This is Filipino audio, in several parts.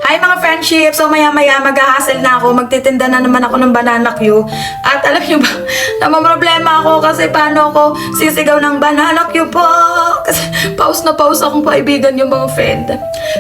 Hi mga friendship! So maya-maya mag-hassle na ako, magtitinda na naman ako ng banana Q. At alam niyo ba, namamroblema ako kasi paano ako sisigaw ng banana Q po? Kasi pause na pause akong kaibigan yung mga friend.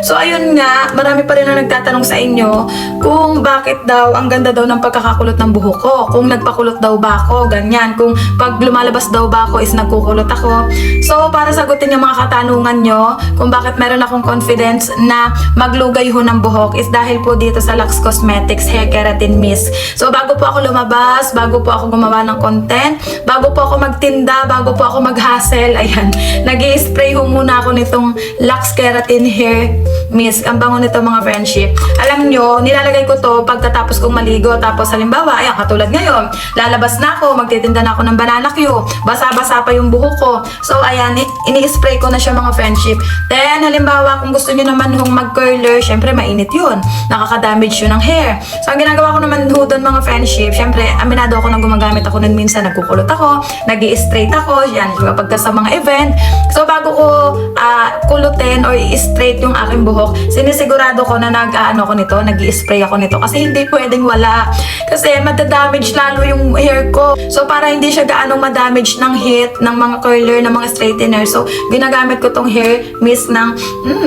So ayun nga, marami pa rin na nagtatanong sa inyo kung bakit daw ang ganda daw ng pagkakakulot ng buhok ko. Kung nagpakulot daw ba ako, ganyan. Kung pag lumalabas daw ba ako is nagkukulot ako. So para sagutin yung mga katanungan nyo kung bakit meron akong confidence na maglugay ho ng buhok is dahil po dito sa Lux Cosmetics Hair Keratin Mist. So bago po ako lumabas, bago po ako gumawa ng content, bago po ako magtinda, bago po ako mag-hustle, ayan, nag-i-spray ho muna ako nitong Lux Keratin Hair Mist. Ang bango nito mga friendship. Alam nyo, nilalagay ko to pagkatapos kong maligo. Tapos halimbawa, ayan, katulad ngayon, lalabas na ako, magtitinda na ako ng banana Q. Basa-basa pa yung buhok ko. So ayan, ini-spray ko na siya mga friendship. Then halimbawa, kung gusto nyo naman hong mag-curler, syempre mainit yun. Nakaka-damage yun ng hair. So ang ginagawa ko naman ho doon mga friendship, syempre aminado ako na gumagamit ako nun minsan, nagkukulot ako, nag-i-straight ako, yan, kapag sa mga event. So bago ko kulutin or i-straight yung aking buhok, sinisigurado ko na ko nito, nag-i-spray ako nito kasi hindi pwedeng wala. Kasi madadamage lalo yung hair ko. So para hindi siya gaanong madamage ng heat, ng mga curler, ng mga straightener. So ginagamit ko tong hair mist ng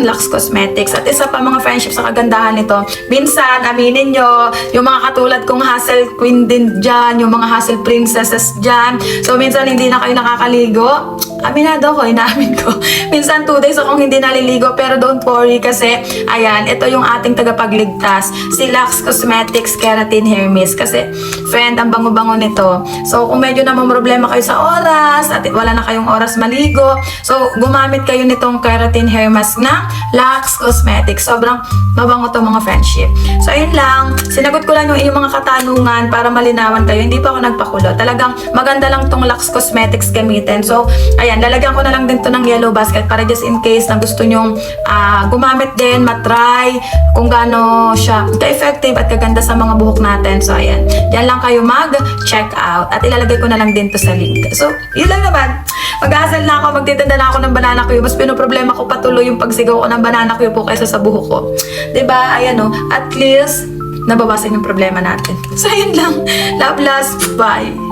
Lux Cosmetics. At isa pa mga friendship sa kagandahan nito, minsan, aminin nyo, yung mga katulad kong hustle queen din dyan, yung mga hustle princesses dyan. So minsan hindi na kayo nakakaligo. Aminado ko, inaamin ko. Minsan 2 days akong hindi naliligo, pero don't worry kasi, ayan, ito yung ating tagapagligtas, si Lux Cosmetics Keratin Hair Mist. Kasi, friend, ang bango-bango nito. So, kung medyo namang problema kayo sa oras, at wala na kayong oras maligo, so, gumamit kayo nitong Keratin Hair Mask na Lux Cosmetics. Sobrang mabango to mga friendship. So, ayun lang. Sinagot ko lang yung inyong mga katanungan para malinawan kayo. Hindi pa ako nagpakulo. Talagang maganda lang tong Lux Cosmetics gamitin. So, ayan, lalagyan ko na lang din to ng yellow basket para just in case na gusto nyong gumamit din, matry kung gaano siya ka-effective at kaganda sa mga buhok natin. So, ayan. Yan lang kayo mag-check out. At ilalagay ko na lang din to sa link. So, yun lang naman. Mag-asal na ako, magtitinda na ako ng banana Q. Mas pinoproblema ko patuloy yung pagsigaw ko ng banana Q po kaysa sa buhok ko. Diba? Ayan o. At least, nabawasan yung problema natin. So, yun lang. Love, last. Bye.